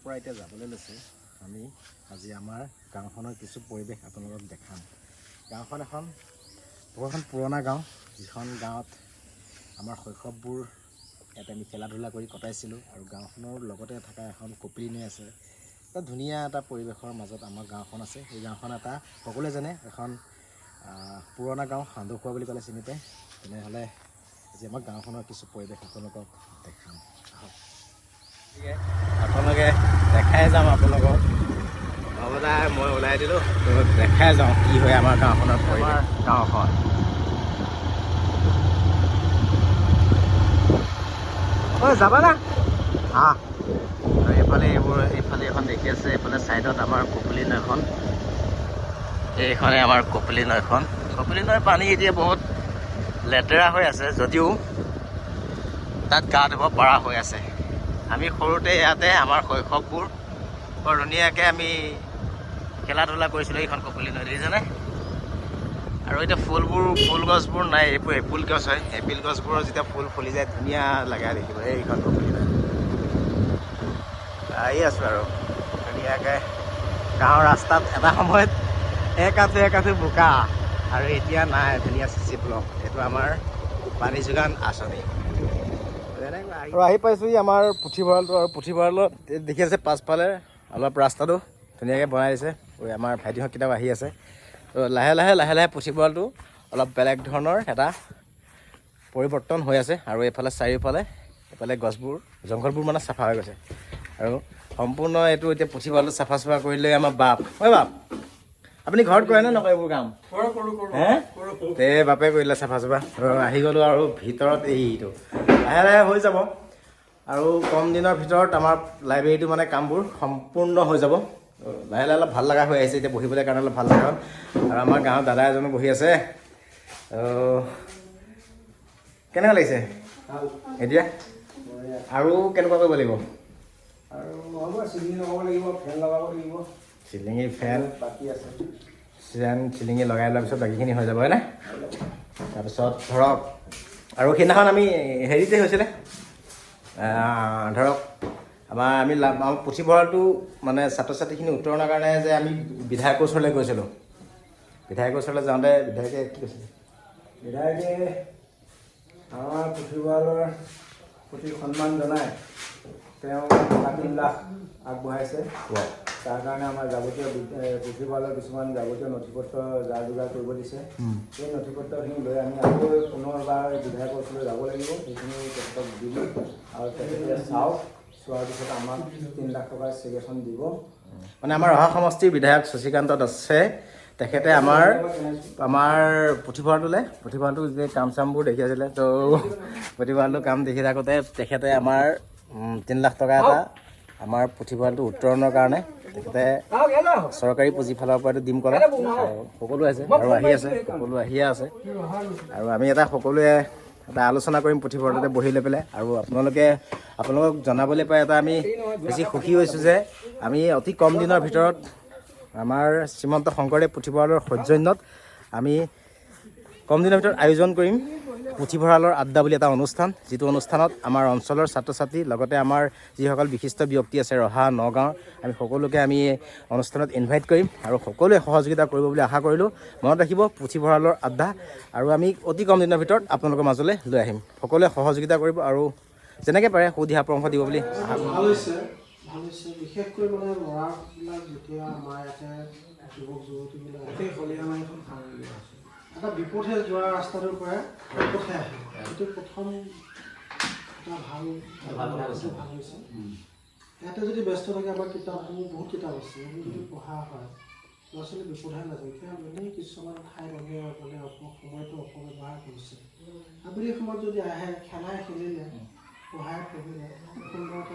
পৰা এতিয়া যাবলৈ লৈছে আমি আজি আমাৰ গাঁওখনৰ কিছু পৰিৱেশ আপোনালোকক দেখাম। গাঁওখন এখন পুৰণা গাঁও, যিখন গাঁৱত আমাৰ শৈশৱবোৰ ইয়াতে আমি খেলা ধূলা কৰি কটাইছিলোঁ আৰু গাঁওখনৰ লগতে থকা এখন কপিলি নৈ আছে। এটা ধুনীয়া এটা পৰিৱেশৰ মাজত আমাৰ গাঁওখন আছে। এই গাঁওখন এটা সকলোৱে জানে এখন পুৰণা গাঁও, সান্দহখোৱা বুলি ক'লে চিনি পায়। তেনেহ'লে আজি আমাৰ গাঁওখনৰ কিছু পৰিৱেশ আপোনালোকক দেখাম। আপোনালোকে দেখাই যাম আপোনালোকক। মই ওলাই দিলোঁ, দেখাই যাওঁ কি হয় আমাৰ গাঁওখনৰ পৰিৱেশ। গাঁওখন যাবা না? আৰু এইফালে এখন দেখি আছে, এইফালে ছাইডত আমাৰ কপিলি নৈখন। এইখনে আমাৰ কপিলি নৈখন। কপিলি নৈৰ পানী এতিয়া বহুত লেতেৰা হৈ আছে, যদিও তাত গা ধুব পৰা হৈ আছে। আমি সৰুতে ইয়াতে আমাৰ শৈশৱবোৰ বৰ ধুনীয়াকৈ আমি খেলা ধূলা কৰিছিলোঁ এইখন কপিলি নৈ, দেখিছেনে? আৰু এতিয়া ফুল গছবোৰ নাই, এইবোৰ এপিল গছ হয়। এপিল গছবোৰৰ যেতিয়া ফুল ফুলি যায় ধুনীয়া লাগে দেখিব। এইখন কপিলি নৈ আহি আছোঁ আৰু ধুনীয়াকৈ গাঁৱৰ ৰাস্তাত এটা সময়ত এক আঁঠু বোকা, আৰু এতিয়া নাই, ধুনীয়া চিচি ব্লক। এইটো আমাৰ পানী যোগান আঁচনি। আৰু আহি পাইছোঁহি আমাৰ পুথিভঁৰালটো, আৰু পুথিভঁৰালত দেখি আছে পাছফালে অলপ ৰাস্তাটো ধুনীয়াকৈ বনাই দিছে। আমাৰ ভাইটিহঁতকেইটাও আহি আছে। তো লাহে লাহে পুথিভঁৰালটো অলপ বেলেগ ধৰণৰ এটা পৰিৱৰ্তন হৈ আছে। আৰু এইফালে চাৰিওফালে গছবোৰ, জংঘলবোৰ মানে চাফা হৈ গৈছে। আৰু সম্পূৰ্ণ এইটো এতিয়া পুথিভঁৰালটো চাফা কৰিলে আমাৰ বাপ আপুনি ঘৰত কৰে নে নকৰে এইবোৰ কাম? হে বাপে কৰিলে চাফা আহি গ'লোঁ। আৰু ভিতৰত এইটো লাহে হৈ যাব, আৰু কম দিনৰ ভিতৰত আমাৰ লাইব্ৰেৰীটো মানে কামবোৰ সম্পূৰ্ণ হৈ যাব। লাহে অলপ ভাল লগা হৈ আহিছে, এতিয়া বহিবলৈ কাৰণে অলপ ভাল লগা হ'ল। আৰু আমাৰ গাঁৱৰ দাদা এজনো বহি আছে। কেনেকুৱা লাগিছে এতিয়া? আৰু কেনেকুৱা কৰিব লাগিব? আৰু চিলিঙি লগাব লাগিব, ফেন লগাব লাগিব। চিলিঙি ফেন বাকী আছে, চিলিঙি লগাই লোৱাৰ পিছত বাকীখিনি হৈ যাব, হয়নে? তাৰপিছত ধৰক আৰু সেইদিনাখন আমি হেৰিতে হৈছিলে, ধৰক আমাৰ পুথিভঁৰালটো মানে ছাত্ৰ ছাত্ৰীখিনি উত্তৰণৰ কাৰণে যে আমি বিধায়কৰ ওচৰলৈ গৈছিলোঁ। বিধায়কৰ ওচৰলৈ যাওঁতে বিধায়কে কি কৈছিলে? বিধায়কে আমাৰ পুথিভঁৰালৰ প্ৰতি সন্মান জনাই তেওঁ 3 লাখ আগবঢ়াইছে। তাৰ কাৰণে আমাৰ যাৱতীয় পুথিভঁৰালৰ কিছুমান যাৱতীয় নথিপত্ৰ যা যোগাৰ কৰিব দিছে। সেই নথিপত্ৰখিনি লৈ আমি আকৌ পুনৰবাৰ বিধায়কৰ ওচৰলৈ যাব লাগিব। সেইখিনি তেখেতক দিম, আৰু তেখেতে চোৱাৰ পিছত আমাক 3 লাখ টকাৰ চেক এখন দিব। মানে আমাৰ ৰহা সমষ্টিৰ বিধায়ক শশীকান্ত দাসে তেখেতে আমাৰ পুথিভঁৰালটো যে কাম চামবোৰ দেখি আছিলে, তো পুথিভঁৰালটো কাম দেখি থাকোঁতে তেখেতে আমাৰ 3 লাখ টকা এটা আমাৰ পুথিভঁৰালটো উত্তৰণৰ কাৰণে তেখেতে চৰকাৰী পুঁজিৰ ফালৰ পৰা দিম ক'লে। সকলো আছে আৰু সকলো আহিয়ে আছে। আৰু আমি সকলোৱে এটা আলোচনা কৰিম পুথিভঁৰালতে বহি লৈ পেলাই। আৰু আপোনালোকক জনাবলৈ পাই আমি বেছি সুখী হৈছোঁ যে আমি অতি কম দিনৰ ভিতৰত আমাৰ শ্ৰীমন্ত শংকৰদেৱ পুথিভঁৰালৰ সৌজন্যত আমি কম দিনৰ ভিতৰত আয়োজন কৰিম পুথিভঁৰালৰ আড্ডা বুলি এটা অনুষ্ঠান, যিটো অনুষ্ঠানত আমাৰ অঞ্চলৰ ছাত্ৰ ছাত্ৰী লগতে আমাৰ যিসকল বিশিষ্ট ব্যক্তি আছে ৰহা নগাঁৱৰ, আমি সকলোকে আমি অনুষ্ঠানত ইনভাইট কৰিম আৰু সকলোৱে সহযোগিতা কৰিব বুলি আশা কৰিলোঁ। মনত ৰাখিব, পুথিভঁৰালৰ আড্ডা, আৰু আমি অতি কম দিনৰ ভিতৰত আপোনালোকৰ মাজলৈ লৈ আহিম। সকলোৱে সহযোগিতা কৰিব আৰু যেনেকৈ পাৰে সুদিহা পৰামৰ্শ দিব বুলি আশা কৰিম। ভাল হৈছে। বিশেষকৈ মানে ল'ৰাবিলাক যেতিয়া আমাৰ ইয়াতে যুৱক যুৱতীবিলাক গোটেই হ'লে আমাৰ এখন সামৰি আছে, এটা বিপথে যোৱা ৰাস্তাটোৰ পৰা বিপথে আহে, সেইটো প্ৰথম এটা ভাল হৈছে। ইয়াতে যদি ব্যস্ত থাকে, আমাৰ কিতাপবোৰ বহুত কিতাপ আছে, সেইবোৰ যদি পঢ়া হয় ল'ৰা ছোৱালী বিপথে নাযায়। এতিয়া এনেই কিছুমান ঠাইত মানে সময়টো অপব্যৱহাৰ কৰিছে। আবেলি সময়ত যদি আহে, খেলিলে পঢ়াই পঢ়িলে সুন্দৰকৈ